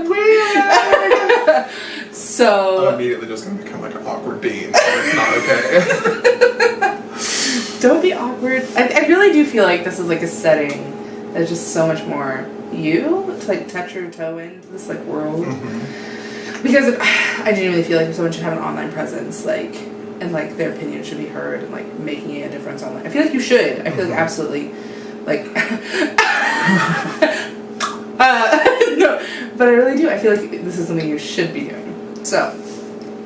Weird. So I'm immediately just going to become like an awkward bean. It's not okay. Don't be awkward. I really do feel like this is like a setting that's just so much more you to like touch your toe into this like world. Because I genuinely feel like if someone should have an online presence, like, and like their opinion should be heard and like making a difference online. I feel like you should. I feel like absolutely, like, no, but I really do. I feel like this is something you should be doing. So,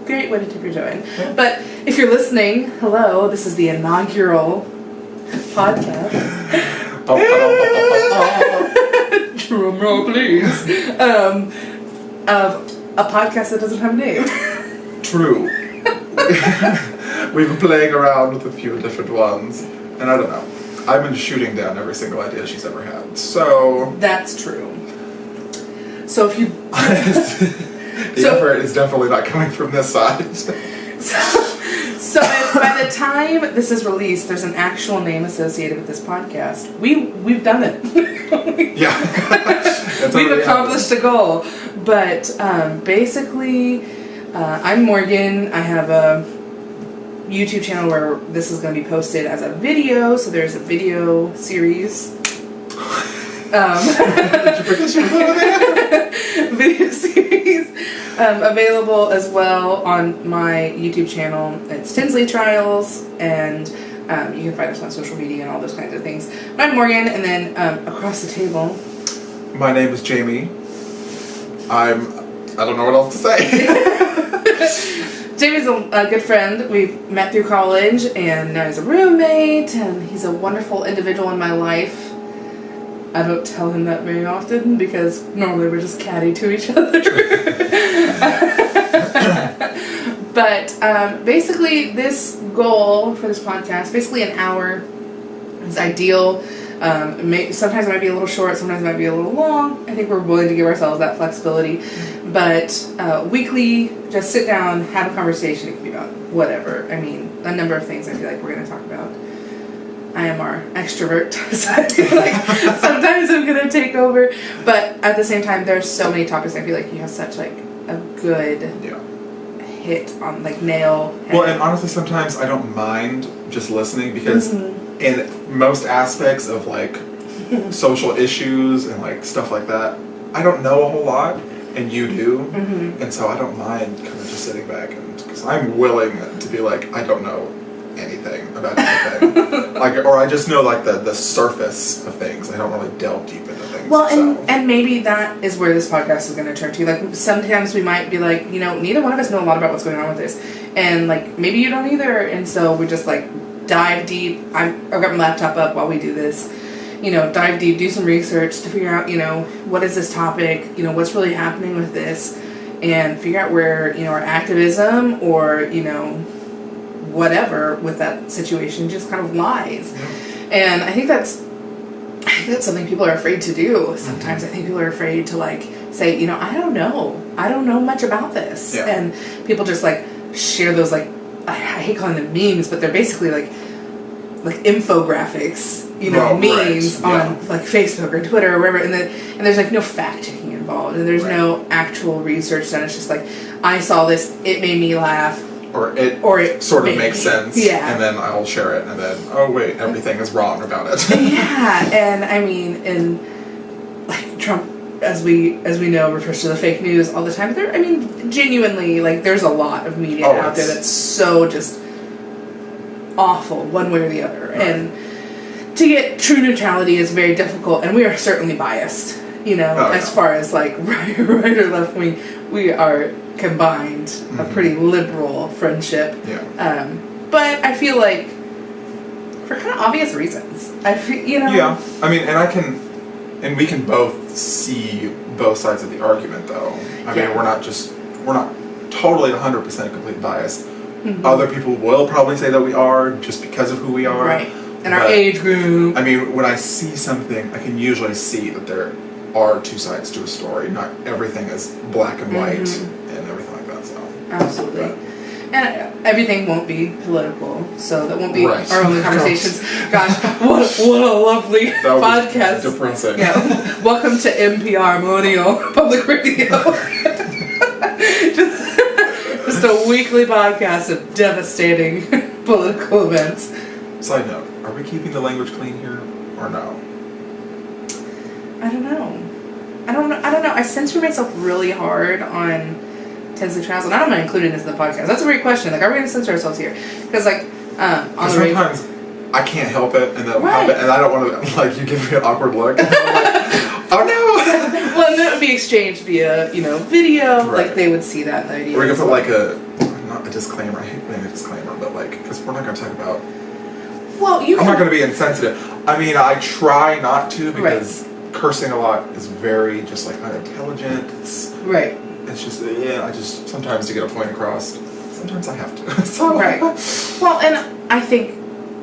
great way to dip your toe in. But if you're listening, hello, this is the inaugural podcast. Drum roll, please. Of a podcast that doesn't have a name. True. We've been playing around with a few different ones, and I don't know. I've been shooting down every single idea she's ever had, so... That's true. So if you... the effort is definitely not coming from this side. So if by the time this is released, there's an actual name associated with this podcast, we've done it. Yeah. We've accomplished a goal. But basically, I'm Morgan. I have a YouTube channel where this is going to be posted as a video. So there's a video series. Video series available as well on my YouTube channel. It's Tinsley Trials, and you can find us on social media and all those kinds of things. But I'm Morgan, and then across the table, my name is Jayme. I don't know what else to say. Jamie's a good friend. We've met through college, and now he's a roommate, and he's a wonderful individual in my life. I don't tell him that very often because normally we're just catty to each other. But basically, this goal for this podcast, basically an hour, is ideal. Sometimes it might be a little short, sometimes it might be a little long. I think we're willing to give ourselves that flexibility. But weekly, just sit down, have a conversation. It can be about whatever. I mean, a number of things I feel like we're going to talk about. I am our extrovert, so I feel like sometimes I'm going to take over. But at the same time, there's so many topics I feel like you have such like a good hit on, like nail. Well, and honestly, sometimes I don't mind just listening because in most aspects of like social issues and like stuff like that, I don't know a whole lot, and you do, and so I don't mind kind of just sitting back and because I'm willing to be like I don't know anything about anything, like, or I just know like the surface of things. I don't really delve deep into things. Well, and maybe that is where this podcast is going to turn to. Like sometimes we might be like, you know, neither one of us know a lot about what's going on with this, and like maybe you don't either, and so we just like dive deep. I've got my laptop up while we do this. You know, dive deep, do some research to figure out, you know, what is this topic, you know, what's really happening with this, and figure out where, you know, our activism or, you know, whatever with that situation just kind of lies. And I think that's something people are afraid to do. Sometimes I think people are afraid to like say, you know, I don't know much about this. And people just like share those like, I hate calling them memes, but they're basically like infographics, you know, memes on like Facebook or Twitter or wherever, and there's like no fact checking involved, and there's no actual research done. It's just like, I saw this, it made me laugh. Or it sort of makes sense, and then I'll share it, and then, oh wait, everything is wrong about it. And I mean, and like Trump, as we know, refers to the fake news all the time. But I mean, genuinely, like there's a lot of media out there that's so just awful, one way or the other. And to get true neutrality is very difficult, and we are certainly biased. You know, as far as like right or left wing, we are combined a pretty liberal friendship. But I feel like for kind of obvious reasons. I feel, you know. Yeah, I mean, and we can both see both sides of the argument, though. I mean, we're not totally 100% complete biased. Other people will probably say that we are just because of who we are. Right. And our age group. I mean, when I see something, I can usually see that there are two sides to a story. Not everything is black and white and everything like that. So absolutely. And everything won't be political, so that won't be Right. our only conversations. Gosh, what a lovely podcast. Depressing. Yeah. Welcome to NPR, Millennial Public Radio. just a weekly podcast of devastating political events. Side note, are we keeping the language clean here or no? I don't know. I censor myself really hard on Tinsley Trials, and I don't mind including this in the podcast. That's a great question. Like, are we going to censor ourselves here? Because, like, on the sometimes I can't help it, and then right. and I don't want to, like, you give me an awkward look. And I'm like, oh no! Well, and that would be exchanged via, video. Right. Like, they would see that in the video. We're going to put, like, not a disclaimer, I hate putting a disclaimer, but, like, because we're not going to talk about. Well, I'm not going to be insensitive. I mean, I try not to, because cursing a lot is very just, like, unintelligent. It's just, I just, sometimes to get a point across, sometimes I have to. So. Right. Well, and I think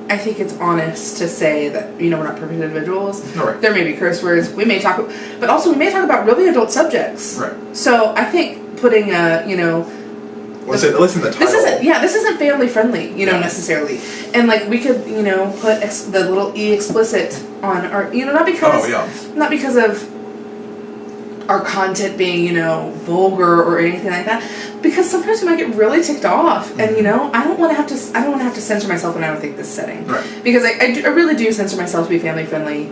it's honest to say that, we're not perfect individuals. Right. There may be curse words. We may talk, but also we may talk about really adult subjects. Right. So I think putting listen, the title. This isn't family friendly, necessarily. And, like, we could, put the little E explicit on our, not because of our content being, vulgar or anything like that, because sometimes we might get really ticked off, and I don't want to have to censor myself when I don't think this setting, right. Because I really do censor myself to be family friendly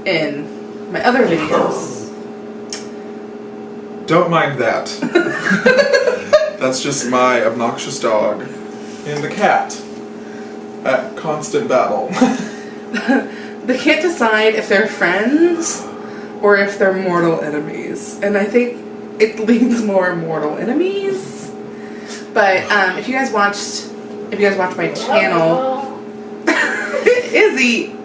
in my other videos. Don't mind that. That's just my obnoxious dog and the cat at constant battle. They can't decide if they're friends or if they're mortal enemies. And I think it leans more mortal enemies. But if you guys watched my channel, Izzy,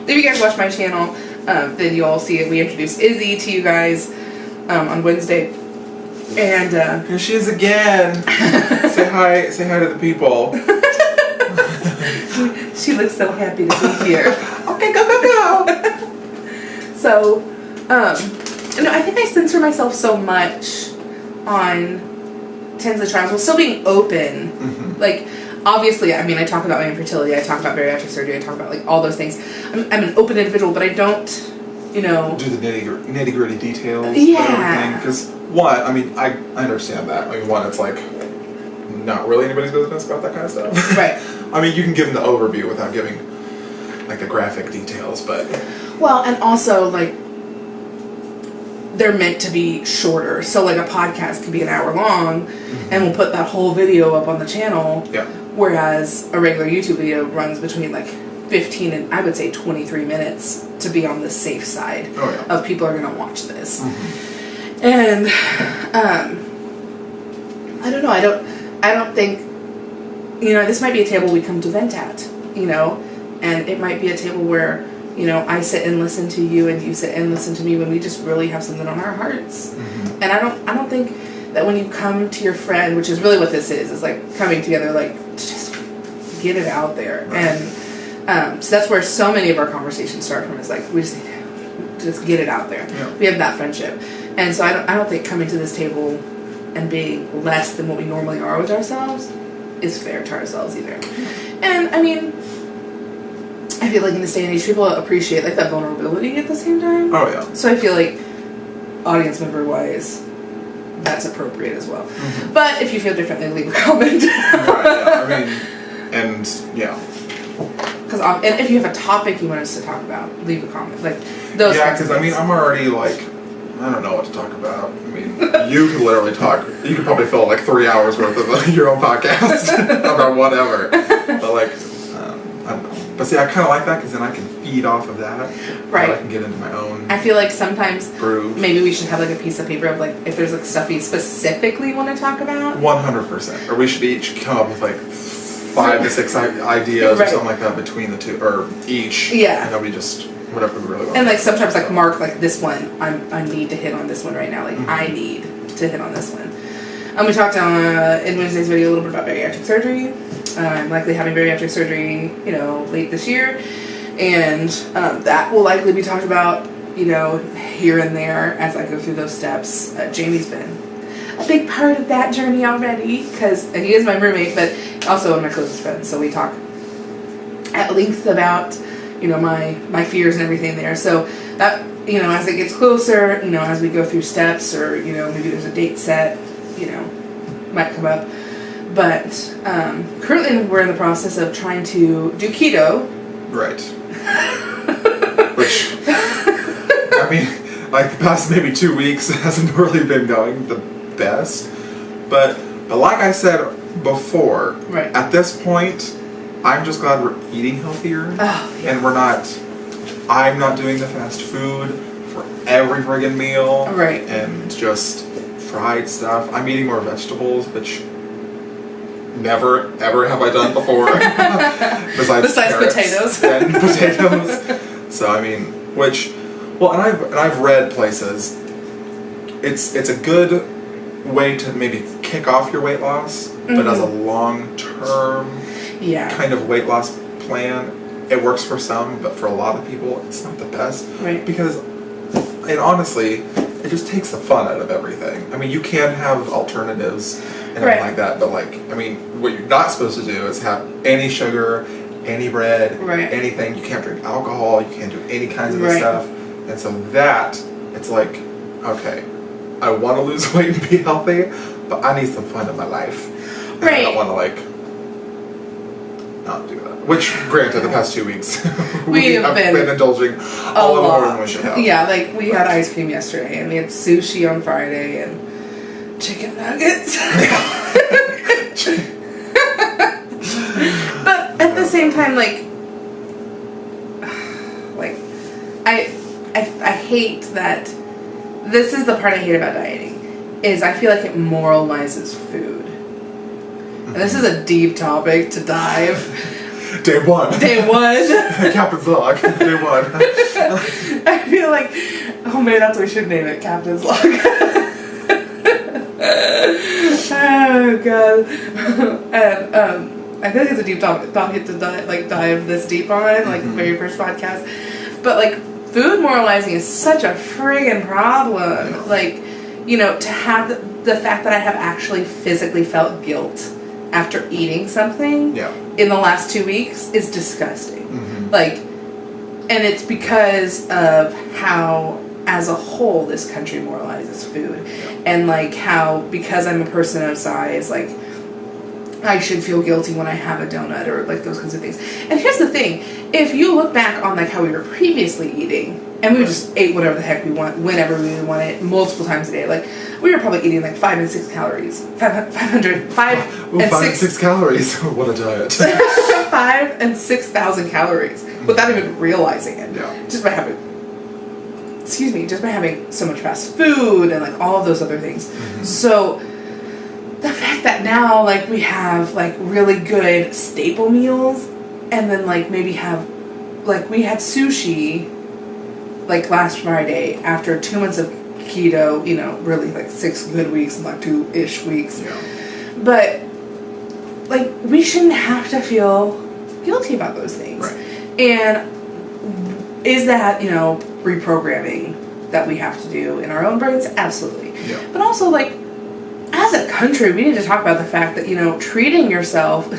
if you guys watch my channel, then you'll see it. We introduced Izzy to you guys on Wednesday. And here she is again. Say hi to the people. She looks so happy to be here. Okay, go. So, I think I censor myself so much on Tinsley Trials while still being open. Mm-hmm. Like, obviously, I talk about my infertility, I talk about bariatric surgery, I talk about, like, all those things. I'm an open individual, but I don't, do the nitty gritty details. Yeah. Because one, I understand that. One, it's like not really anybody's business about that kind of stuff. Right. You can give them the overview without giving like the graphic details, but. Well, and also, like, they're meant to be shorter. So, like, a podcast can be an hour long, and we'll put that whole video up on the channel. Yeah. Whereas a regular YouTube video runs between, like, 15 and, I would say, 23 minutes to be on the safe side of people are going to watch this. Mm-hmm. And, I don't know. I don't think, this might be a table we come to vent at, and it might be a table where, I sit and listen to you and you sit and listen to me when we just really have something on our hearts. Mm-hmm. And I don't think that when you come to your friend, which is really what this is like coming together, like, to just get it out there. Right. And so that's where so many of our conversations start from, is like, we just need to just get it out there. Yeah. We have that friendship. And so I don't think coming to this table and being less than what we normally are with ourselves is fair to ourselves either. And I feel like in this day and age, people appreciate, like, that vulnerability at the same time. Oh yeah. So I feel like, audience member wise, that's appropriate as well. Mm-hmm. But if you feel differently, leave a comment. Right. Yeah. And yeah. And if you have a topic you want us to talk about, leave a comment. Like those. Yeah, because I'm already like, I don't know what to talk about. You could literally talk. You could probably fill like 3 hours worth of your own podcast about whatever. But like, I don't know. But see, I kind of like that because then I can feed off of that. Right. I can get into my own. I feel like sometimes groove. Maybe we should have like a piece of paper of like if there's like stuff we specifically want to talk about. 100%. Or we should each come up with like 5 to 6 ideas or something like that between the two, or each. Yeah. And then we just whatever we really want. And like sometimes like mark like this one. I need to hit on this one right now. Like I need to hit on this one. We talked in Wednesday's video a little bit about bariatric surgery. I'm likely having bariatric surgery, late this year, and that will likely be talked about, here and there as I go through those steps. Jayme's been a big part of that journey already, because he is my roommate, but also one of my closest friends, so we talk at length about, you know, my fears and everything there. So that, you know, as it gets closer, you know, as we go through steps, or, you know, maybe there's a date set, you know, might come up. But currently we're in the process of trying to do keto. Right. Which, I mean, like the past maybe 2 weeks hasn't really been going the best. But like I said before, right. At this point, I'm just glad we're eating healthier. Oh, yeah. And I'm not doing the fast food for every friggin' meal. Right. And just fried stuff. I'm eating more vegetables, which never, ever have I done before. Besides potatoes. And potatoes. So, I mean, and I've read places, it's a good way to maybe kick off your weight loss, but as a long-term kind of weight loss plan, it works for some, but for a lot of people, it's not the best. Right. Because, and honestly, it just takes the fun out of everything. I mean, you can have alternatives and everything like that, but like, I mean, what you're not supposed to do is have any sugar, any bread, anything. You can't drink alcohol, you can't do any kinds of this stuff. And so it's like, okay, I want to lose weight and be healthy, but I need some fun in my life. And I don't want to like not do that. Which, granted, the past 2 weeks we've been indulging a lot more than we should have. Yeah, like we had ice cream yesterday, and we had sushi on Friday, and chicken nuggets. But at the same time, like I hate that. This is the part I hate about dieting, is I feel like it moralizes food. And this is a deep topic to dive. Day one. Captain's log. Day one. I feel like, oh man, that's what we should name it, Captain's log. Oh god. And I feel like it's a deep topic to dive this deep on, like the very first podcast. But like, food moralizing is such a friggin' problem. Yeah. Like, you know, to have the fact that I have actually physically felt guilt after eating something in the last 2 weeks is disgusting. Like, and it's because of how, as a whole, this country moralizes food. And like how, because I'm a person of size, like, I should feel guilty when I have a donut or like those kinds of things. And here's the thing, if you look back on like how we were previously eating, and we just ate whatever the heck we want, whenever we wanted, multiple times a day. Like, we were probably eating like 5 and 6 calories. 5 and 6 calories. What a diet. 5 and 6,000 calories without even realizing it. Yeah. Just by having so much fast food and like all of those other things. So the fact that now like we have like really good staple meals, and then like maybe have, like, we had sushi like last Friday after 2 months of keto, you know, really like 6 good weeks and like 2-ish weeks. But like, we shouldn't have to feel guilty about those things. And is that, you know, reprogramming that we have to do in our own brains? Absolutely. But also, like, as a country, we need to talk about the fact that, you know, treat yourself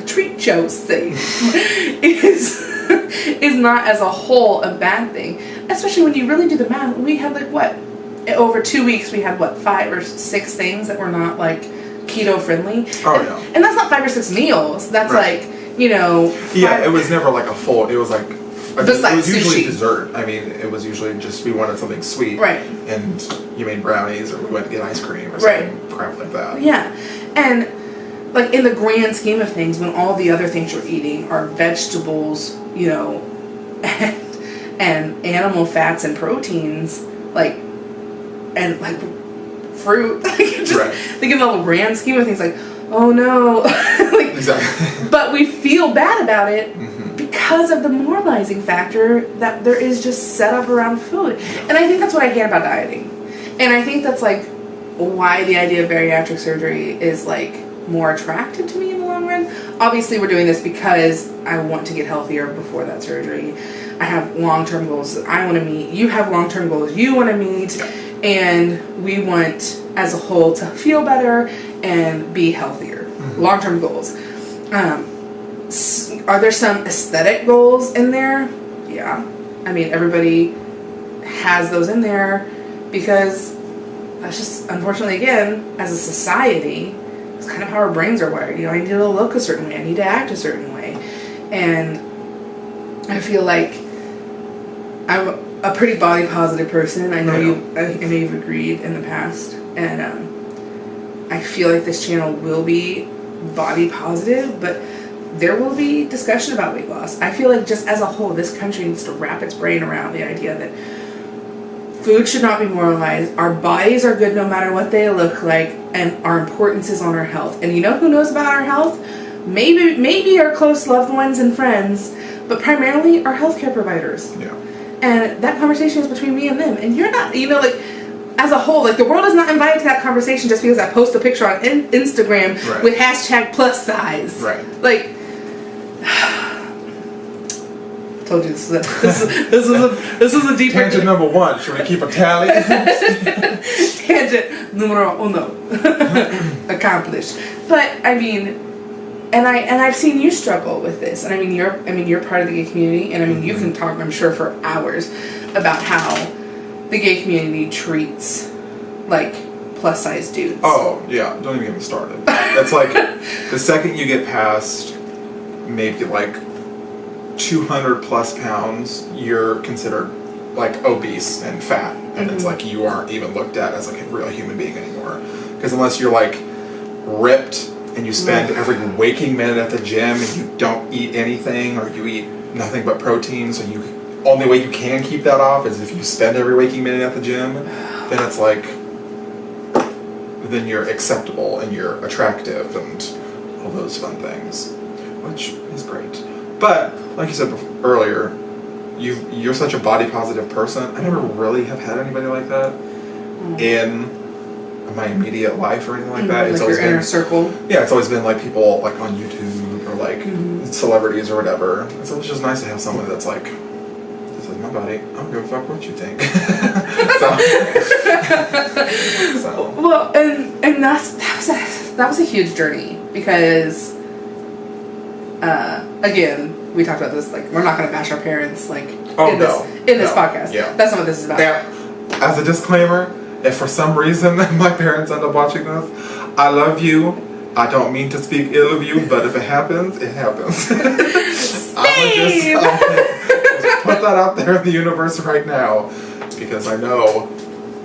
is not as a whole a bad thing. Especially when you really do the math. We had like, what? Over 2 weeks, we had what, 5 or 6 things that were not like keto friendly. And that's not 5 or 6 meals. That's like, you know. It was never like a full. It was like. It was usually sushi. Dessert. I mean, it was usually just we wanted something sweet. And you made brownies, or we went to get ice cream, or something crap like that. And like, in the grand scheme of things, when all the other things you're eating are vegetables, you know, and animal fats and proteins, like, and like fruit, like, just think of the grand scheme of things, like, oh no, like, but we feel bad about it because of the moralizing factor that there is just set up around food. And I think that's what I hate about dieting. And I think that's like why the idea of bariatric surgery is like more attractive to me in the long run. Obviously, we're doing this because I want to get healthier before that surgery. I have long-term goals that I want to meet. You have long-term goals you want to meet. And we want, as a whole, to feel better and be healthier. Long-term goals. Are there some aesthetic goals in there? Yeah. I mean, everybody has those in there because that's just, unfortunately, again, as a society, it's kind of how our brains are wired. You know, I need to look a certain way. I need to act a certain way. And I feel like I'm a pretty body positive person. I know you've agreed in the past. And I feel like this channel will be body positive, but there will be discussion about weight loss. I feel like just as a whole, this country needs to wrap its brain around the idea that food should not be moralized. Our bodies are good no matter what they look like, and our importance is on our health. And you know who knows about our health? Maybe our close loved ones and friends, but primarily our healthcare providers. Yeah. And that conversation is between me and them. And you're not, you know, like, as a whole, like, the world is not invited to that conversation just because I post a picture on Instagram with hashtag plus size. Right. Like, told you this is a deeper tangent number 1. Should we keep a tally? Tangent numero uno. Accomplished. But I mean, and I've seen you struggle with this, and I mean you're part of the gay community, and I mean you can talk, I'm sure, for hours about how the gay community treats like plus size dudes. Oh yeah, don't even get me started. That's like the second you get past maybe like 200 plus pounds, you're considered like obese and fat, and it's like you aren't even looked at as like a real human being anymore. Because unless you're like ripped and you spend every waking minute at the gym and you don't eat anything, or you eat nothing but protein, so you only way you can keep that off is if you spend every waking minute at the gym, then it's like then you're acceptable and you're attractive and all those fun things, which is great. But like you said earlier, you're such a body positive person. I never really have had anybody like that in my immediate life or anything like that. It's like always your been inner circle. Yeah, it's always been like people like on YouTube or like celebrities or whatever. And so it's just nice to have someone that's like, this is my body. I don't give a fuck what you think. so. Well, and that was a huge journey because again, we talked about this, like, we're not going to bash our parents, like, in this podcast. Yeah. That's not what this is about. Now, as a disclaimer, if for some reason my parents end up watching this, I love you. I don't mean to speak ill of you, but if it happens, it happens. I would just put that out there in the universe right now, because I know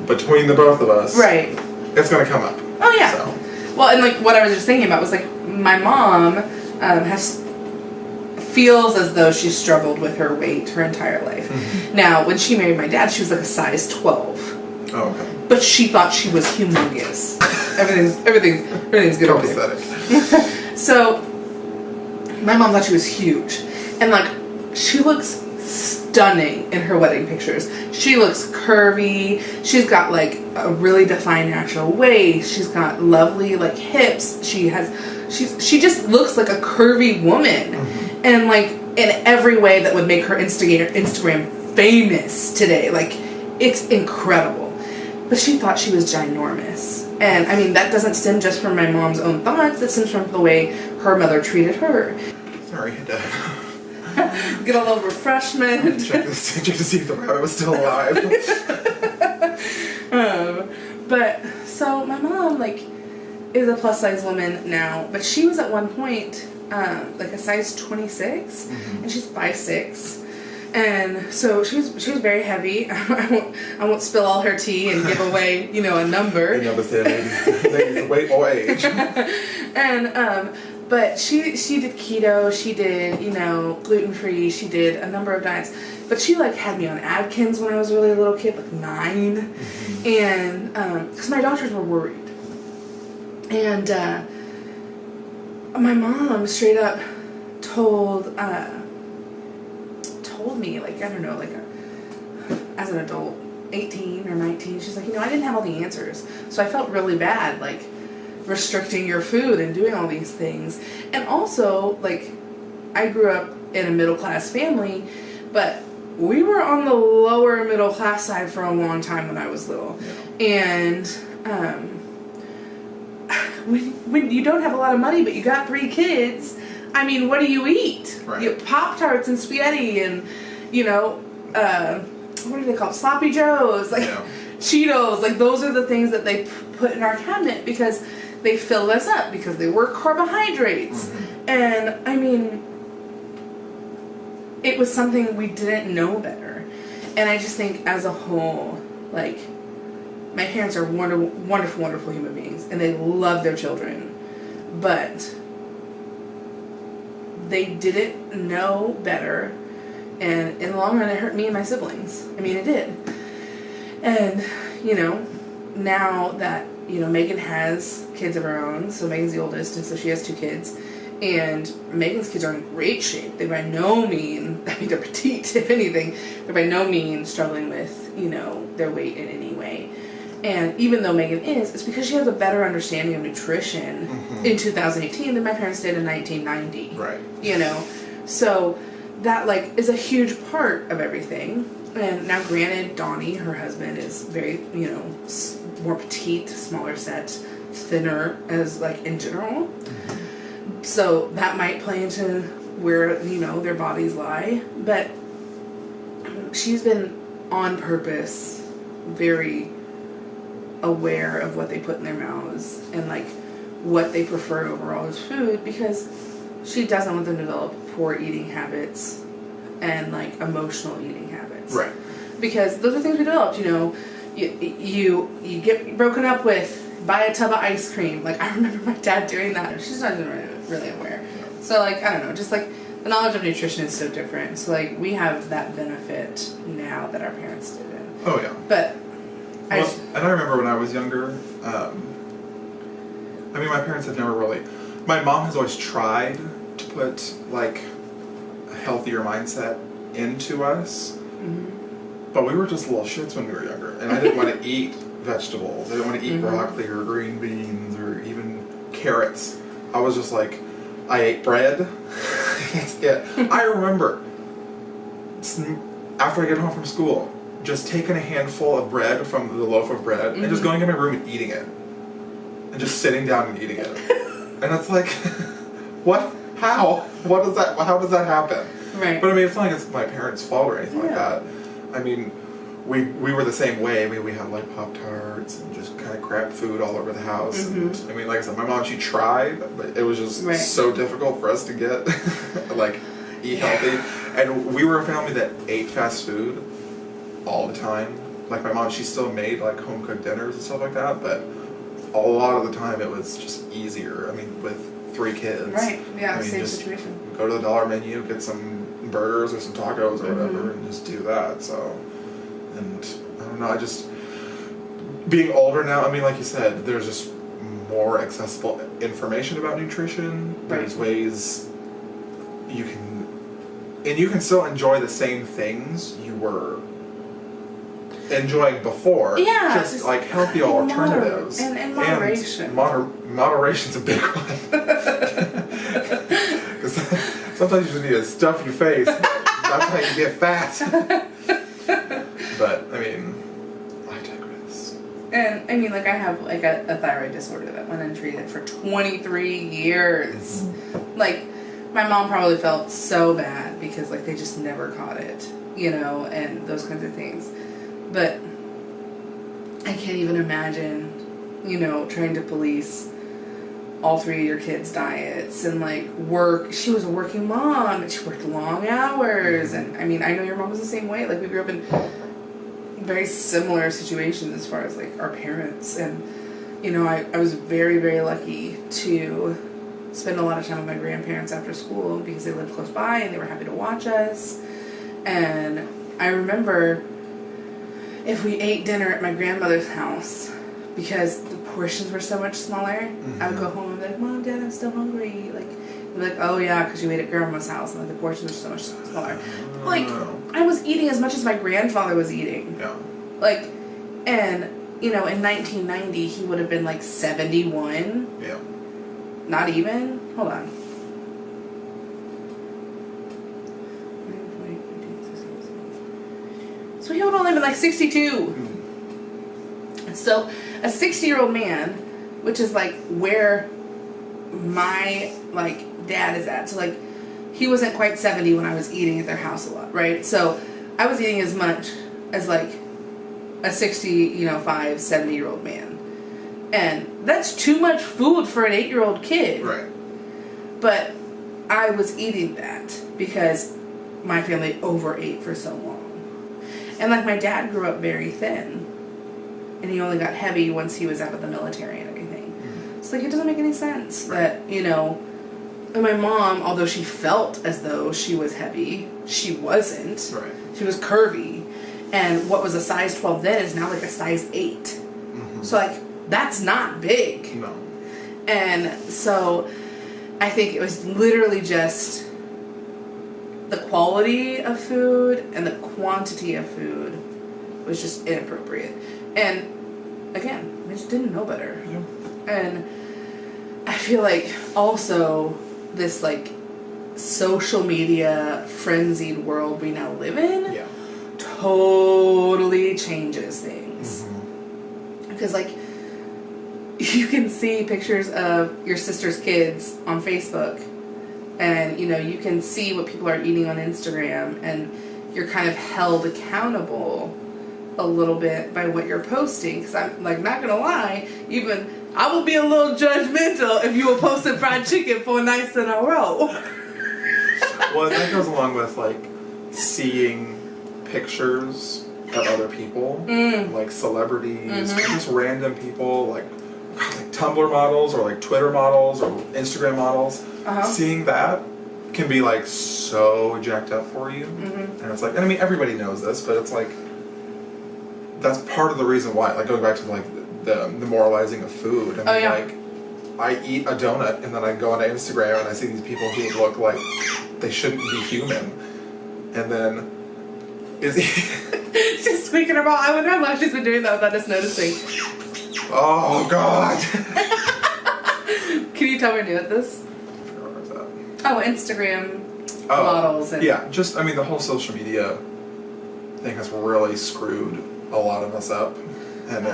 between the both of us, right, it's going to come up. Oh, yeah. So. Well, and, like, what I was just thinking about was, like, my mom feels as though she's struggled with her weight her entire life. Now, when she married my dad, she was like a size 12. Oh, okay. But she thought she was humongous. Everything's good. Copacetic. So, my mom thought she was huge. And, like, she looks stunning in her wedding pictures. She looks curvy. She's got, like, a really defined natural waist. She's got lovely, like, hips. She just looks like a curvy woman. And, like, in every way that would make her Instagram famous today. Like, it's incredible. But she thought she was ginormous. And, I mean, that doesn't stem just from my mom's own thoughts. That stems from the way her mother treated her. Sorry, Get a little refreshment. Check to see if the rabbit was still alive. But, so, my mom, like, is a plus size woman now. But she was at one point, like, a size 26. And she's 5'6". And so she was very heavy. I won't spill all her tea and give away, you know, a number. You never said ladies weight or age. And but she did keto. She did, you know, gluten free. She did a number of diets. But she, like, had me on Atkins when I was a really little kid, like 9, and because my doctors were worried. And my mom straight up told me, like, I don't know, like, as an adult, 18 or 19, she's like, you know, I didn't have all the answers. So I felt really bad, like, restricting your food and doing all these things. And also, like, I grew up in a middle-class family, but we were on the lower middle class side for a long time when I was little. And when you don't have a lot of money but you got 3 kids, I mean, what do you eat? Right. You Pop-Tarts and spaghetti and, you know, what are they called? Sloppy Joes, like Cheetos. Like, those are the things that they put in our cabinet because they filled us up, because they were carbohydrates. And, I mean, it was something we didn't know better. And I just think as a whole, like, my parents are wonderful, wonderful human beings, and they love their children. But they didn't know better, and in the long run it hurt me and my siblings. I mean, it did. And, you know, now that, you know, Megan has kids of her own, so Megan's the oldest, and so she has 2 kids, and Megan's kids are in great shape. They by no means, I mean, they're petite, if anything, they're by no means struggling with, you know, their weight in any way. And even though Megan is, it's because she has a better understanding of nutrition in 2018 than my parents did in 1990. Right. You know? So that, like, is a huge part of everything. And now, granted, Donnie, her husband, is very, you know, more petite, smaller set, thinner, as, like, in general. So that might play into where, you know, their bodies lie. But she's been, on purpose, very aware of what they put in their mouths and, like, what they prefer overall as food, because she doesn't want them to develop poor eating habits and, like, emotional eating habits. Right. Because those are things we developed, you know. You get broken up with, buy a tub of ice cream. Like, I remember my dad doing that. She's not even really aware. So, like, I don't know, just, like, the knowledge of nutrition is so different. So, like, we have that benefit now that our parents didn't. Oh, yeah. But and I remember when I was younger, I mean, my parents have never really, my mom has always tried to put, like, a healthier mindset into us, but we were just little shits when we were younger, and I didn't want to eat vegetables. I didn't want to eat broccoli or green beans or even carrots. I was just like, I ate bread. That's it. I remember, after I get home from school, just taking a handful of bread from the loaf of bread and just going in my room and eating it. And just sitting down and eating it. And it's like, what? How? What does that, how does that happen? Right. But I mean, it's not like it's my parents' fault or anything like that. I mean, we were the same way. I mean, we had, like, Pop-Tarts and just kind of crap food all over the house. And, I mean, like I said, my mom, she tried, but it was just so difficult for us to get, like, eat healthy. And we were a family that ate fast food all the time. Like, my mom, she still made, like, home cooked dinners and stuff like that, but a lot of the time it was just easier. I mean, with 3 kids. Right, yeah, I mean, same just situation. Go to the dollar menu, get some burgers or some tacos or whatever, and just do that. So, and I don't know, I just, being older now, I mean, like you said, there's just more accessible information about nutrition. There's ways you can, and you can still enjoy the same things you were enjoying before. Yeah, just like healthy alternatives. And moderation. And moderation's a big one. Because sometimes you just need to stuff your face. That's how you get fat. But, I mean, I digress. And, I mean, like, I have, like, a thyroid disorder that went untreated for 23 years. Like, my mom probably felt so bad because, like, they just never caught it, you know, and those kinds of things. But I can't even imagine, you know, trying to police all 3 of your kids' diets and, like, work. She was a working mom and she worked long hours. And, I mean, I know your mom was the same way. Like, we grew up in very similar situations as far as, like, our parents. And, you know, I was very, very lucky to spend a lot of time with my grandparents after school because they lived close by and they were happy to watch us. And I remember if we ate dinner at my grandmother's house, because the portions were so much smaller, I would go home and be like, Mom, Dad, I'm still hungry. Like, they're like, oh yeah, because you ate at grandma's house, and like the portions were so much smaller. Like, I was eating as much as my grandfather was eating. Yeah. Like, and, you know, in 1990, he would have been like 71. Yeah. Not even? Hold on. people don't live in like 62. So a 60-year-old man, which is like where my like dad is at. So like he wasn't quite 70 when I was eating at their house a lot, right? So I was eating as much as like a 65, 70-year-old man. And that's too much food for an 8-year-old kid. Right. But I was eating that because my family overate for so long. And like my dad grew up very thin. And he only got heavy once he was out of the military and everything. Mm-hmm. So like it doesn't make any sense that, and my mom, although she felt as though she was heavy, she wasn't. Right. She was curvy. And what was a size 12 then is now like a size 8. Mm-hmm. So like that's not big. No. And so I think it was literally just the quality of food and the quantity of food was just inappropriate. And again, we just didn't know better. Yeah. And I feel like also this like social media frenzied world we now live in totally changes things. Mm-hmm. Because like you can see pictures of your sister's kids on Facebook, and you can see what people are eating on Instagram, and you're kind of held accountable a little bit by what you're posting. Because I'm like, not gonna lie, even I will be a little judgmental if you were posting fried chicken 4 nights in a row. Well, that goes along with like seeing pictures of other people, like celebrities, just random people, like Tumblr models or like Twitter models or Instagram models. Seeing that can be like so jacked up for you. And it's like, and I mean, everybody knows this, but it's like, that's part of the reason why, like going back to like the moralizing of food. I mean, like I eat a donut and then I go on Instagram and I see these people who look like they shouldn't be human. And then she's squeaking her ball. I wonder how long she's been doing that without us noticing. Oh God. Can you tell me new at this? Where was that? Oh, Instagram models. And just, I mean, the whole social media thing has really screwed a lot of us up. And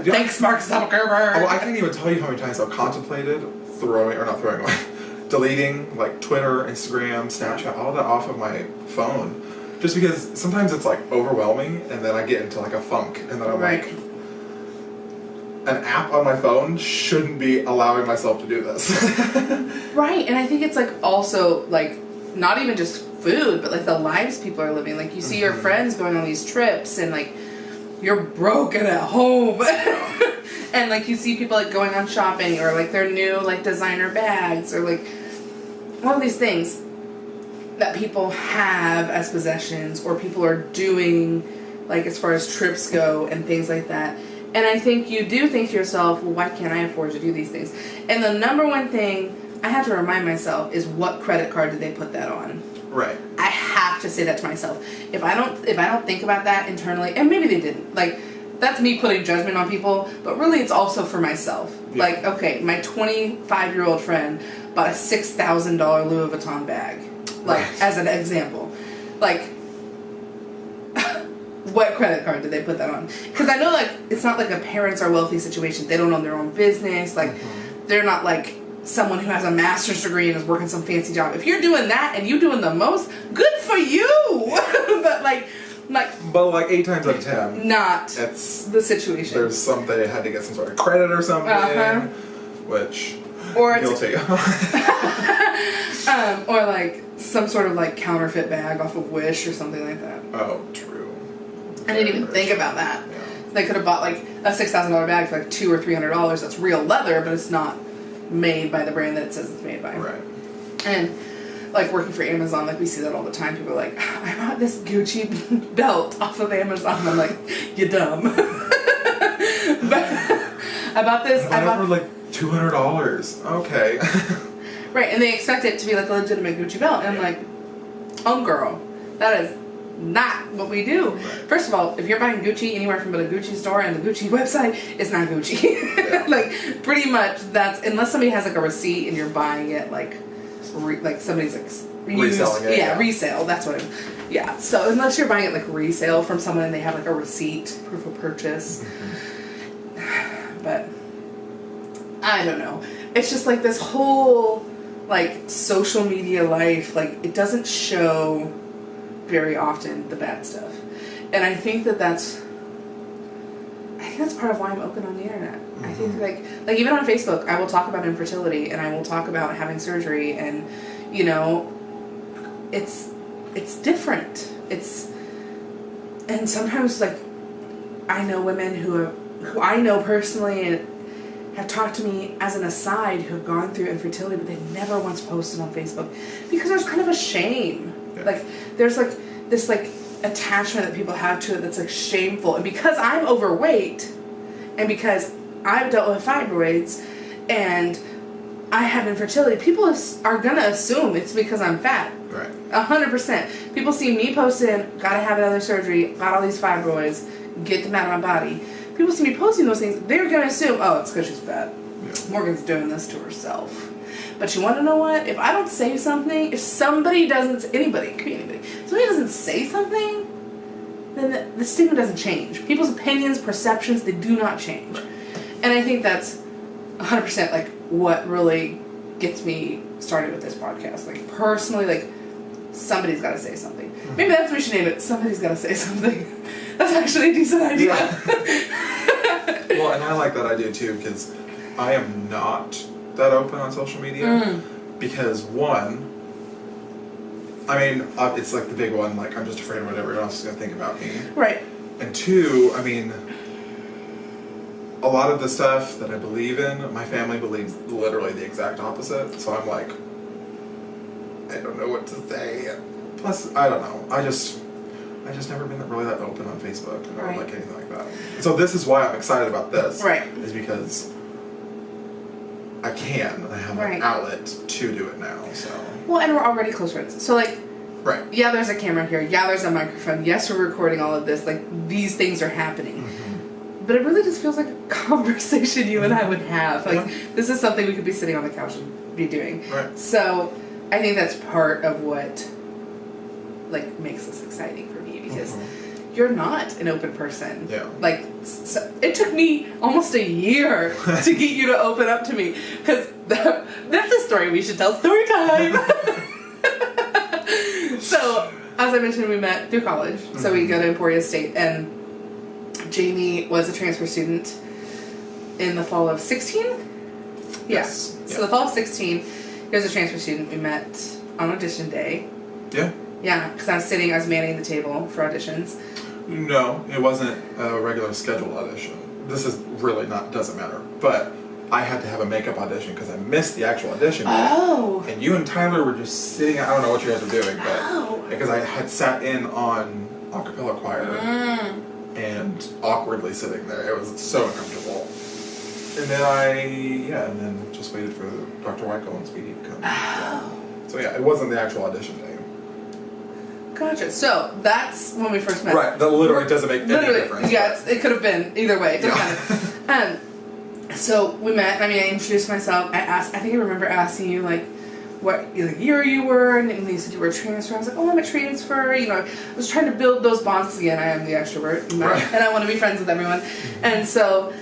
thanks, Mark Zuckerberg. I can't even tell you how many times I've contemplated deleting like Twitter, Instagram, Snapchat, all that off of my phone. Just because sometimes it's like overwhelming, and then I get into like a funk, and then I'm like, an app on my phone shouldn't be allowing myself to do this. Right, and I think it's like also like not even just food, but like the lives people are living. Like you see your friends going on these trips, and like you're broken at home. And like you see people like going on shopping, or like their new like designer bags, or like all these things that people have as possessions, or people are doing like as far as trips go and things like that. And I think you do think to yourself, well, why can't I afford to do these things? And the number one thing I have to remind myself is, what credit card did they put that on? Right. I have to say that to myself. If I don't think about that internally, and maybe they didn't, like that's me putting judgment on people, but really it's also for myself. Yeah. Like, okay, my 25-year-old friend bought a $6,000 Louis Vuitton bag. Like, as an example. Like, what credit card did they put that on? Because I know, like, it's not like a parents are wealthy situation. They don't own their own business. Like, they're not like someone who has a master's degree and is working some fancy job. If you're doing that and you're doing the most, good for you. But but like 8 times out of 10, not it's the situation. There's something they had to get some sort of credit or something, which guilty. Or like some sort of like counterfeit bag off of Wish or something like that. Oh, true. I didn't even think about that. Yeah. They could have bought like a $6,000 bag for like $200 or $300. That's real leather, but it's not made by the brand that it says it's made by. Right. And like working for Amazon, like we see that all the time. People are like, I bought this Gucci belt off of Amazon. I'm like, you're dumb. But I bought this. I bought for like $200. Okay. Right, and they expect it to be like a legitimate Gucci belt, and I'm like, girl, that is not what we do. Right. First of all, if you're buying Gucci anywhere from but a Gucci store and the Gucci website, it's not Gucci. Like, pretty much that's, unless somebody has like a receipt and you're buying it like like somebody's like reselling it. Yeah, resale. That's what. Yeah. So unless you're buying it like resale from someone and they have like a receipt, proof of purchase. But I don't know. It's just like this whole like social media life. Like it doesn't show very often the bad stuff, and I think that's part of why I'm open on the internet. I think like even on Facebook, I will talk about infertility and I will talk about having surgery, and you know, it's different. And sometimes like I know women who I know personally and have talked to me as an aside who have gone through infertility, but they've never once posted on Facebook because there's kind of a shame. Yeah. Like there's like this like attachment that people have to it that's like shameful, and because I'm overweight and because I've dealt with fibroids and I have infertility, people are gonna assume it's because I'm fat. Right. 100%. People see me posting, gotta have another surgery, got all these fibroids, get them out of my body. People see me posting those things, they're gonna assume, oh, it's because she's fat. Yeah. Morgan's doing this to herself. But you want to know what? If I don't say something, if somebody doesn't, anybody, it could be anybody, if somebody doesn't say something, then the stigma doesn't change. People's opinions, perceptions, they do not change. And I think that's 100% like what really gets me started with this podcast. Like personally, like somebody's got to say something. Maybe that's what we should name it. Somebody's got to say something. That's actually a decent idea. Yeah. Well, and I like that idea too because I am not that open on social media because one, I mean, it's like the big one, like I'm just afraid of what everyone else is going to think about me. Right. And two, I mean, a lot of the stuff that I believe in, my family believes literally the exact opposite. So I'm like, I don't know what to say. Plus, I don't know. I just never been really that open on Facebook or like anything like that. And so this is why I'm excited about this. Right. Is because I can. I have an outlet to do it now. So. Well, and we're already close friends. So like. Right. Yeah, there's a camera here. Yeah, there's a microphone. Yes, we're recording all of this. Like these things are happening. But it really just feels like a conversation you and I would have. Like this is something we could be sitting on the couch and be doing. Right. So I think that's part of what like makes this exciting for me because you're not an open person. Yeah. Like so it took me almost a year to get you to open up to me because that's a story we should tell. Story time. So as I mentioned, we met through college. So we go to Emporia State, and Jayme was a transfer student in the fall of 16. Yes. So the fall of 16, he was a transfer student. We met on audition day. Yeah. Yeah, because I was manning the table for auditions. No, it wasn't a regular scheduled audition. This is really doesn't matter. But I had to have a makeup audition because I missed the actual audition. Oh. And you and Tyler were just sitting, I don't know what you guys were doing, but because I had sat in on a cappella choir and awkwardly sitting there. It was so uncomfortable. And then and then just waited for Dr. Weichel and Speedy to come. So yeah, it wasn't the actual audition day. Gotcha. So that's when we first met. Right. That literally doesn't make any difference. Yeah, it could have been either way. It doesn't matter. So we met. I mean, I introduced myself. I think I remember asking you like what year you were, and you said you were a transfer. I was like, oh, I'm a transfer. You know, I was trying to build those bonds again. I am the extrovert, and I want to be friends with everyone. And so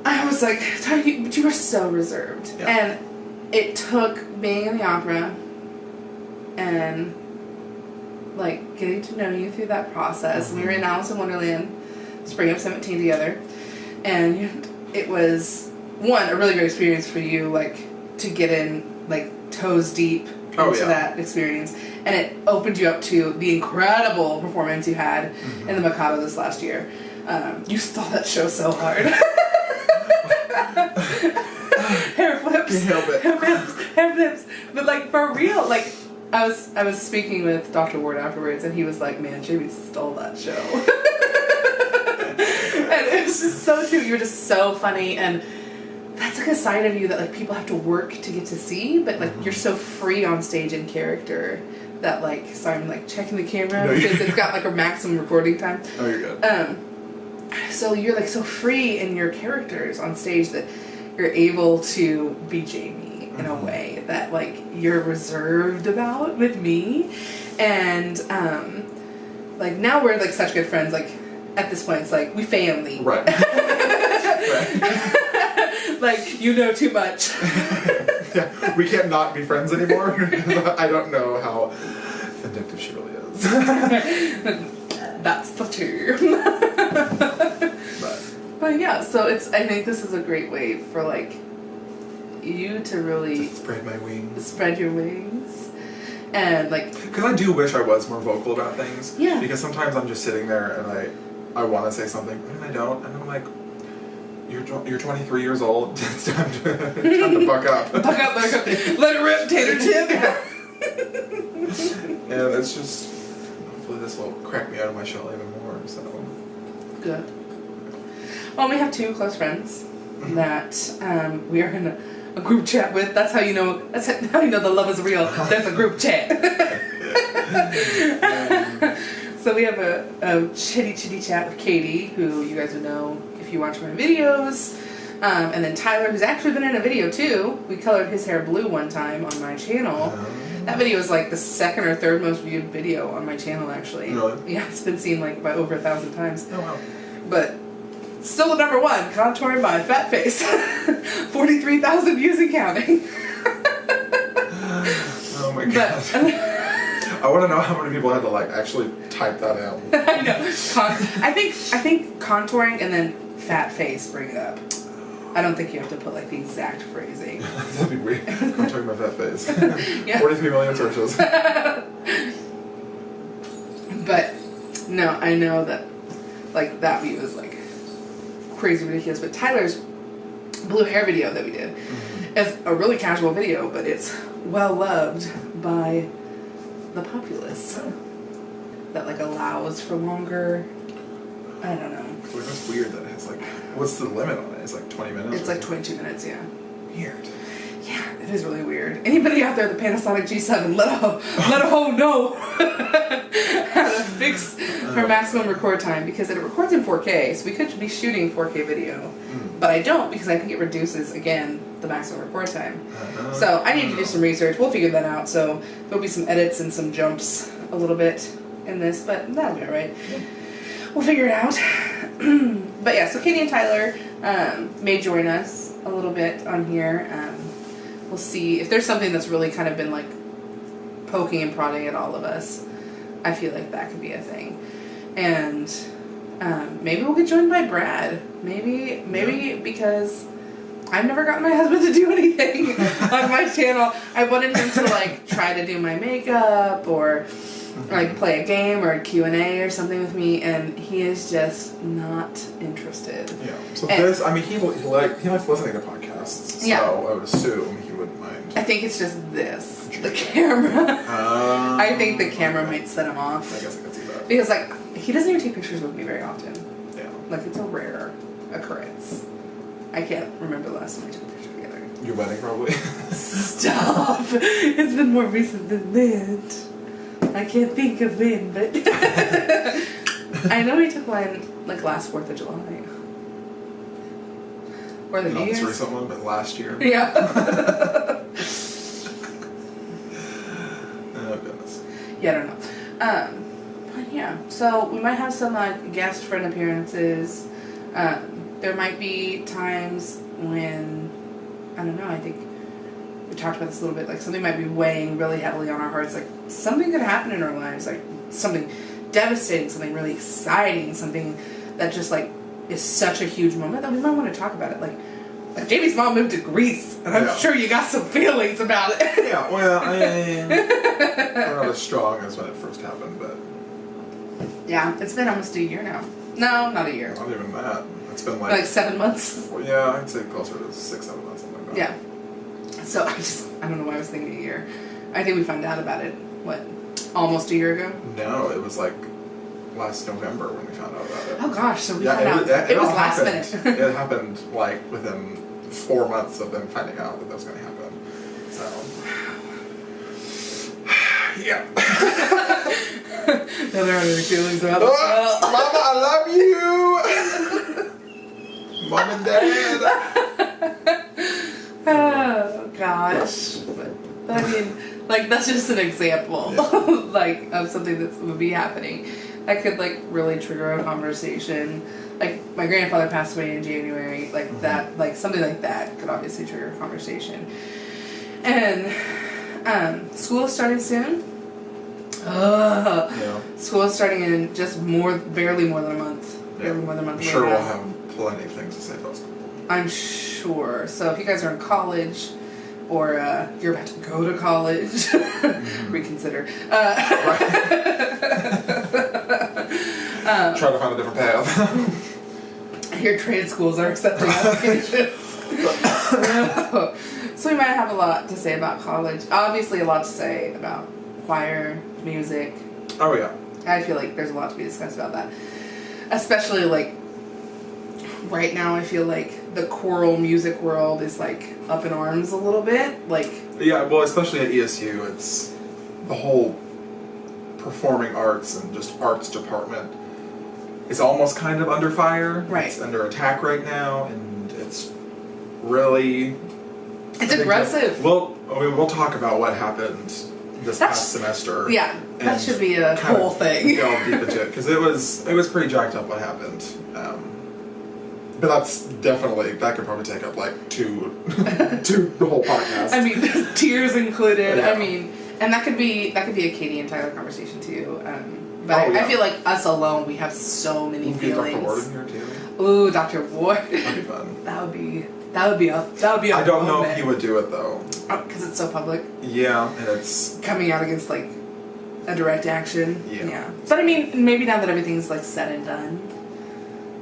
I was like, but you were so reserved. Yeah. And it took being in the opera and like getting to know you through that process. We were in Alice in Wonderland, spring of 17 together, and it was a really great experience for you, like to get in like toes deep into that experience, and it opened you up to the incredible performance you had in the Mikado this last year. You stole that show so hard. Hair flips, hair flips, but like for real, like I was speaking with Dr. Ward afterwards, and he was like, "Man, Jayme stole that show," and it was just so true. You were just so funny, and that's like a side of you that like people have to work to get to see, but like you're so free on stage in character that like, sorry, I'm like checking the camera because it's got like a maximum recording time. Oh, you're good. So you're like so free in your characters on stage that you're able to be Jayme in a way that like you're reserved about with me, and like now we're like such good friends. Like at this point, it's like we family. Right. Right. Like you know too much. Yeah, we can't not be friends anymore. I don't know how vindictive she really is. That's the term. But yeah, so it's. I think this is a great way for like you to really spread my wings. Spread your wings, and like. Because I do wish I was more vocal about things. Yeah. Because sometimes I'm just sitting there and I want to say something and I don't, and I'm like, you're 23 years old. It's time to buck up. Buck up. Let it rip, tater chip. And it's just. Hopefully this will crack me out of my shell even more. So. Good. Well, we have two close friends that we are in a group chat with. That's how you know. That's how you know the love is real. There's a group chat. So we have a chitty chat with Katie, who you guys would know if you watch my videos, and then Tyler, who's actually been in a video too. We colored his hair blue one time on my channel. That video is like the second or third most viewed video on my channel, actually. Really? Yeah, it's been seen like by over 1,000 times. Oh wow. But still the number one, contouring by fat face. 43,000 views and counting. Oh my god. I want to know how many people had to like actually type that out. I know. I think contouring and then fat face bring it up. I don't think you have to put like the exact phrasing. That'd be weird. Contouring my fat face. Yeah. 43 million searches. But no, I know that like that view is like crazy ridiculous. But Tyler's blue hair video that we did is a really casual video, but it's well loved by the populace. That like allows for longer. I don't know. Well, that's weird that it has like. What's the limit on it? It's like 20 minutes. It's like 22 minutes. Yeah. Weird. Yeah, it is really weird. Anybody out there, the Panasonic G7, let a hoe know how to fix her maximum record time, because it records in 4K, so we could be shooting 4K video, but I don't, because I think it reduces again the maximum record time. So I need to do some research. We'll figure that out. So there'll be some edits and some jumps a little bit in this, but that'll be alright. We'll figure it out. But yeah, so Katie and Tyler may join us a little bit on here. We'll see if there's something that's really kind of been like poking and prodding at all of us. I feel like that could be a thing. And maybe we'll get joined by Brad. Maybe because I've never gotten my husband to do anything on my channel. I wanted him to like try to do my makeup or like play a game or a Q&A or something with me, and he is just not interested. Yeah. So this, I mean, he likes listening to podcasts. So I would assume he wouldn't mind. I think it's just this, the camera. I think the camera might set him off. I guess I could see that. Because like he doesn't even take pictures with me very often. Yeah. Like it's a rare occurrence. I can't remember the last time we took a picture together. Your wedding, probably. Stop! It's been more recent than that. I can't think of when, but I know we took one like last 4th of July. Or the New Year's. Not this recent one, but last year. Yeah. Oh goodness. Yeah, I don't know. But yeah, so we might have some guest friend appearances. There might be times when, I don't know, I think we talked about this a little bit, like something might be weighing really heavily on our hearts, like something could happen in our lives, like something devastating, something really exciting, something that just like is such a huge moment that we might want to talk about it. Like Jayme's mom moved to Greece, and I'm sure you got some feelings about it. Yeah, well, I'm not as strong as when it first happened, but... Yeah, it's been almost a year now. No, not a year. Not even that. It's been like 7 months? Well, yeah, I'd say closer to 6, 7 months, something like that. Yeah. So I don't know why I was thinking a year. I think we found out about it, what, almost a year ago? No, it was like last November when we found out about it. Oh gosh, so we found out. It was last minute. It happened like within 4 months of them finding out that was going to happen. So, yeah. Now there are any feelings about it. Mama, I love you. Mom and Dad. Oh gosh. But I mean, like, that's just an example, like, of something that would be happening. That could, like, really trigger a conversation. Like, my grandfather passed away in January. Like, that, like, something like that could obviously trigger a conversation. And, school is starting soon. School is starting in just barely more than a month. Barely more than a month. I'm sure we'll have plenty of things to say about school. I'm sure. So if you guys are in college, or you're about to go to college, reconsider. Try to find a different path. I hear trade schools are accepting applications. So we might have a lot to say about college. Obviously, a lot to say about choir, music. Oh, yeah. I feel like there's a lot to be discussed about that. Especially, like, right now I feel like the choral music world is, like, up in arms a little bit. Like, yeah, well, especially at ESU, it's the whole performing arts and just arts department. It's almost kind of under fire. Right. It's under attack right now, and it's really... It's aggressive. We'll talk about what happened this past semester. Yeah, that should be a whole thing. Delve deep into it, because it was pretty jacked up what happened. But that's definitely, that could probably take up like two the whole podcast. I mean, tears included. Yeah. I mean, and that could be a Katie and Tyler conversation too. But I feel like us alone, we have so many feelings. Dr. Ward in here too. Ooh, Dr. Ward. That'd be fun. That would be a I don't know if he would do it though. Because it's so public. Yeah, and it's coming out against like a direct action. Yeah. But I mean, maybe now that everything's like said and done,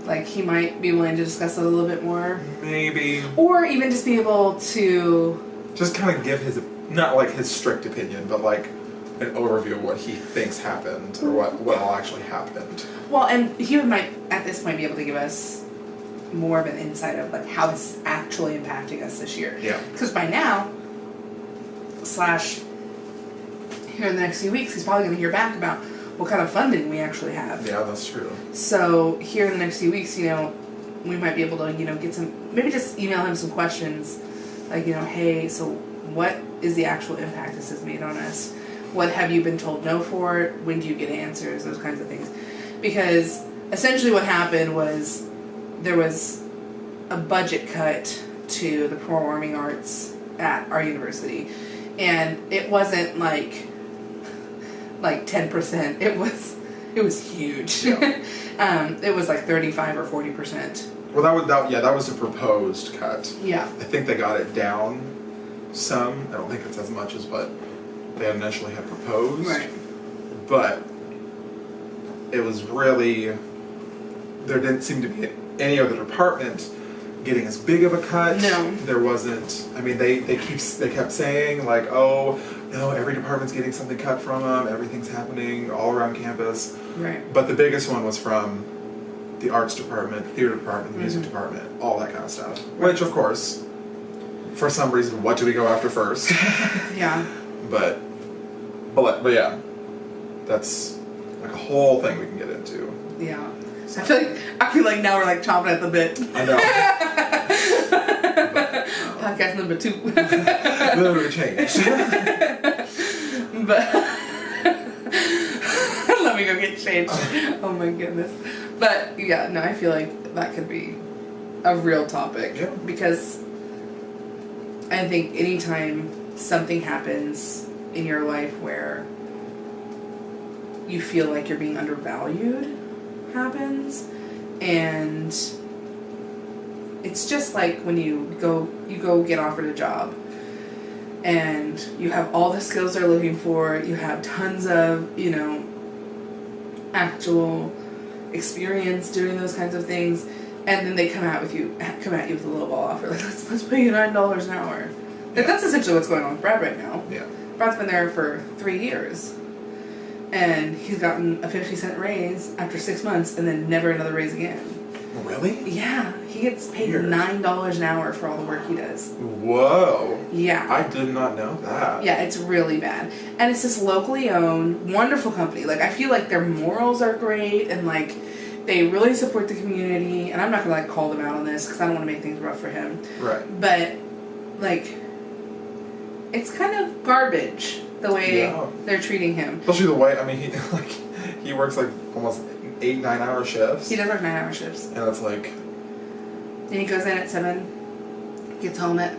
like he might be willing to discuss it a little bit more. Maybe. Or even just be able to just kind of give his, not like his strict opinion, but like an overview of what he thinks happened or what all actually happened. Well, and he might at this point be able to give us more of an insight of like how this is actually impacting us this year. Yeah. Because by now, here in the next few weeks, he's probably going to hear back about what kind of funding we actually have. Yeah, that's true. So here in the next few weeks, we might be able to, get some, maybe just email him some questions, like, hey, so what is the actual impact this has made on us? What have you been told no for? When do you get answers? Those kinds of things. Because essentially what happened was there was a budget cut to the performing arts at our university. And it wasn't like 10%. It was huge. Yeah. It was like 35 or 40%. Well, that was a proposed cut. Yeah. I think they got it down some. I don't think it's as much as what they initially had proposed. Right. But it was really, there didn't seem to be any other department getting as big of a cut. No. There wasn't. I mean, they kept saying like, oh no, every department's getting something cut from them. Everything's happening all around campus. Right. But the biggest one was from the arts department, the theater department, the music department, all that kind of stuff. Right. Which, of course, for some reason, what do we go after first? Yeah. But yeah, that's like a whole thing we can get into. Yeah. So I feel like now we're like chomping at the bit. I know. Podcast number 2. Literally changed. But let me go get changed. Oh my goodness. But yeah, no, I feel like that could be a real topic. Yeah. Because I think anytime something happens in your life where you feel like you're being undervalued happens, and it's just like when you go get offered a job and you have all the skills they're looking for, you have tons of actual experience doing those kinds of things, and then they come at you with a low ball offer, like let's pay you $9 an hour. Like, that's essentially what's going on with Brad right now. Yeah. Brad's been there for 3 years, and he's gotten a 50-cent raise after 6 months, and then never another raise again. Really? Yeah, he gets paid Weird. $9 an hour for all the work he does. Whoa. Yeah. I did not know that. Yeah, it's really bad. And it's this locally owned, wonderful company. Like, I feel like their morals are great, and like they really support the community. And I'm not gonna like call them out on this because I don't want to make things rough for him. Right. But like, it's kind of garbage the way they're treating him. Especially the way, I mean, he works like almost 8-9 hour shifts. He does work 9 hour shifts. And it's like... And he goes in at 7, gets home at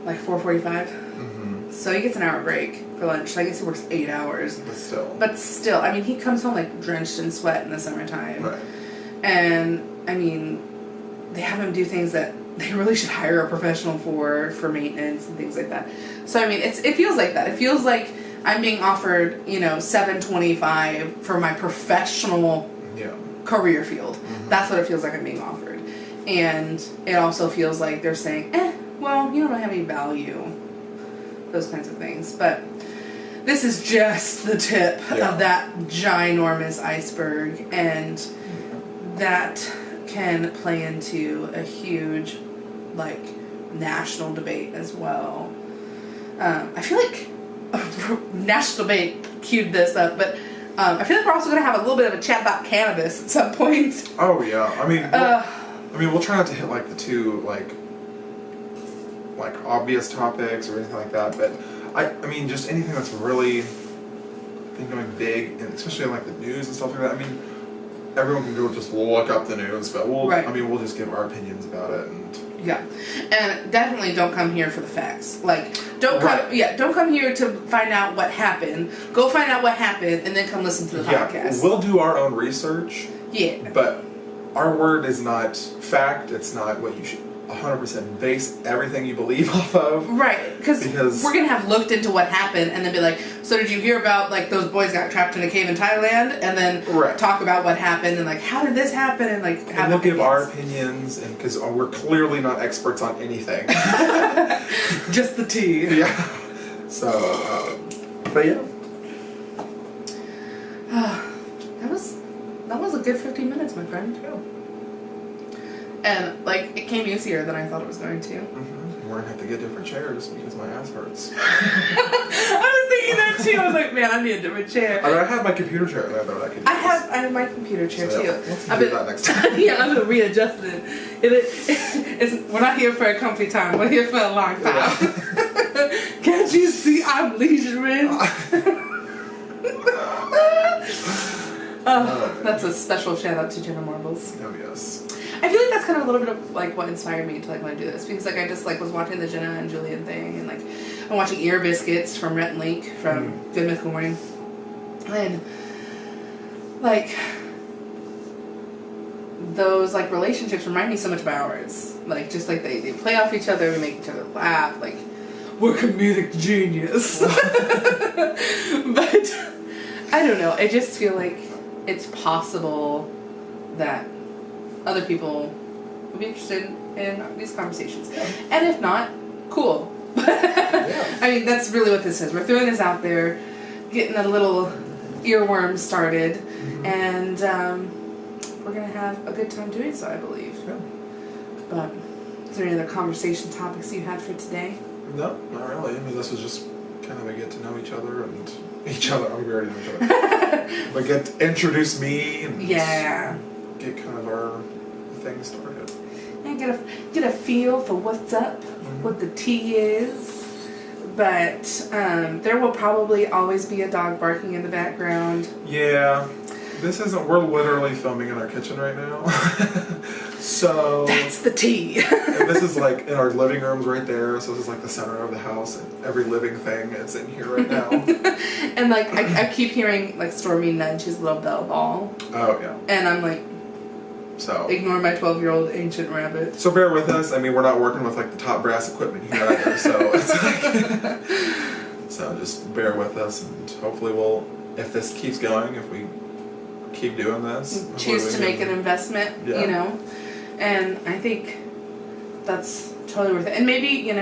like 4:45. Mm-hmm. So he gets an hour break for lunch. So I guess he works 8 hours. But still, I mean, he comes home like drenched in sweat in the summertime. Right. And, I mean, they have him do things that they really should hire a professional for maintenance and things like that. So, I mean, it feels like that. It feels like I'm being offered, $7.25 for my professional career field. Mm-hmm. That's what it feels like I'm being offered. And it also feels like they're saying, well, you don't have any value. Those kinds of things. But this is just the tip of that ginormous iceberg. And that can play into a huge, national debate as well. I feel like national debate queued this up, but I feel like we're also going to have a little bit of a chat about cannabis at some point. Oh yeah, I mean, we'll try not to hit the two obvious topics or anything like that, but I mean, just anything that's really been going big, and especially in the news and stuff like that. I mean, everyone can go just look up the news, but we'll just give our opinions about it. And yeah, and definitely don't come here for the facts. Don't come here to find out what happened. Go find out what happened, and then come listen to the podcast. We'll do our own research. Yeah, but our word is not fact. It's not what you should 100% base everything you believe off of. Right, because we're going to have looked into what happened and then be like, so did you hear about, those boys got trapped in a cave in Thailand? And then talk about what happened and, how did this happen? And, and we'll give our opinions, and because we're clearly not experts on anything. Just the tea. Yeah. So, but yeah. That was a good 15 minutes, my friend. Yeah. And, it came easier than I thought it was going to. Mm-hmm. We're going to have to get different chairs because my ass hurts. I was thinking that too. I was like, man, I need a different chair. I have my computer chair that I could use. I have my computer chair too. Let's do that next time. Yeah, I'm going to readjust it. We're not here for a comfy time. We're here for a long time. Yeah. Can't you see I'm leisuring? That's a special shout out to Jenna Marbles. Oh, yes. I feel like that's kind of a little bit of what inspired me to want to do this, because I just was watching the Jenna and Julian thing, and I'm watching Ear Biscuits from Rhett and Leak from Good Mythical Morning, and those relationships remind me so much of ours. They play off each other, we make each other laugh, we're comedic genius. But I don't know, I just feel like it's possible that other people would be interested in these conversations. Yeah. And if not, cool. Yeah. I mean, that's really what this is. We're throwing this out there, getting a little earworm started, and we're going to have a good time doing so, I believe. Yeah. But is there any other conversation topics you had for today? No, not really. I mean, this was just kind of a get to know each other and each other. We already know each other. But introduce me and get kind of our thing started. And get a feel for what's up, what the tea is. But there will probably always be a dog barking in the background. Yeah. We're literally filming in our kitchen right now. So that's the tea. And this is in our living rooms right there. So this is the center of the house, and every living thing is in here right now. And I keep hearing Stormy nudge his little bell ball. Oh yeah. And I'm so ignore my 12-year-old ancient rabbit. So bear with us. I mean, we're not working with the top brass equipment here either. So it's so just bear with us, and hopefully if this keeps going, if we keep doing this, choose to make an investment, and I think that's totally worth it. And maybe, in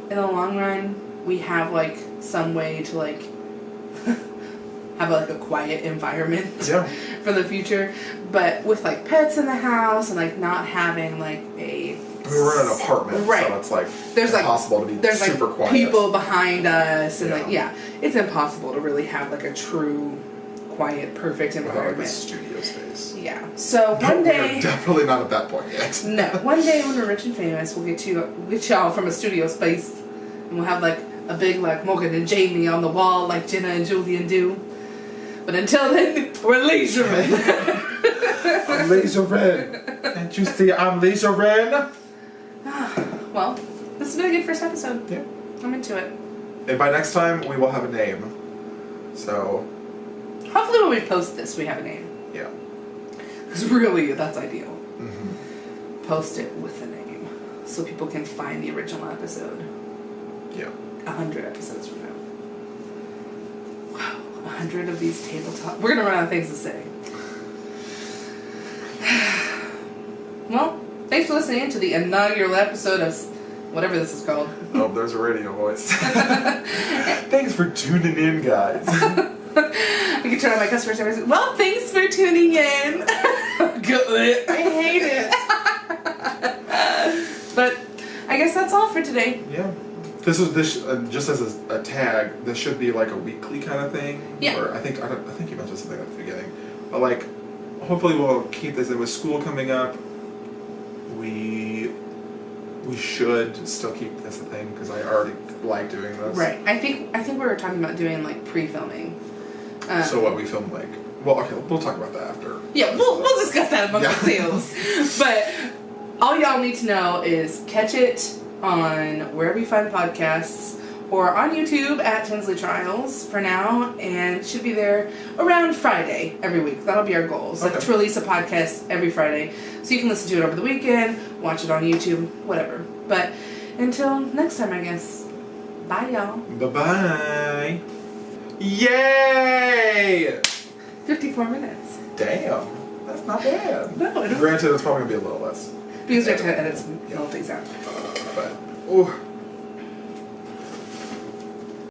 the long run, we have some way to have a quiet environment for the future, but with pets in the house and not having we're in an apartment, so it's there's impossible to be super quiet. People behind us, and it's impossible to really have a true quiet, perfect environment. A studio space. Yeah. So one day, we're definitely not at that point yet. No. One day when we're rich and famous, we'll get y'all from a studio space, and we'll have a big like Morgan and Jayme on the wall like Jenna and Julian do. But until then, we're leisuremen. I'm leisuremen. Can't you see I'm leisuremen? Well, this has been a good first episode. Yeah. I'm into it. And by next time, we will have a name. So. Hopefully when we post this, we have a name. Yeah. Because really, that's ideal. Mm-hmm. Post it with a name. So people can find the original episode. Yeah. 100 episodes from now. Wow. 100 of these tabletop. We're going to run out of things to say. Well, thanks for listening to the inaugural episode of whatever this is called. Oh, there's a radio voice. Thanks for tuning in, guys. I can turn on my customer service. Well, thanks for tuning in. Good. I hate it. But I guess that's all for today. Yeah. This just as a tag. This should be like a weekly kind of thing. Yeah. Or I think you mentioned something at the beginning. But like, hopefully we'll keep this. And with school coming up, we should still keep this a thing because I already like doing this. Right. I think we were talking about doing like pre-filming. So what we film like? Well, okay, we'll talk about that after. Yeah, we'll discuss that amongst ourselves. But all y'all need to know is catch it on wherever you find podcasts or on YouTube at Tinsley Trials for now, and should be there around Friday every week. That'll be our goal. So to release a podcast every Friday, so you can listen to it over the weekend, watch it on YouTube, whatever. But until next time, I guess. Bye, y'all. Bye-bye. Yay! 54 minutes. Damn. That's not bad. No, I don't. Granted, it's probably going to be a little less. Because we have to edit some old things out. But, ooh.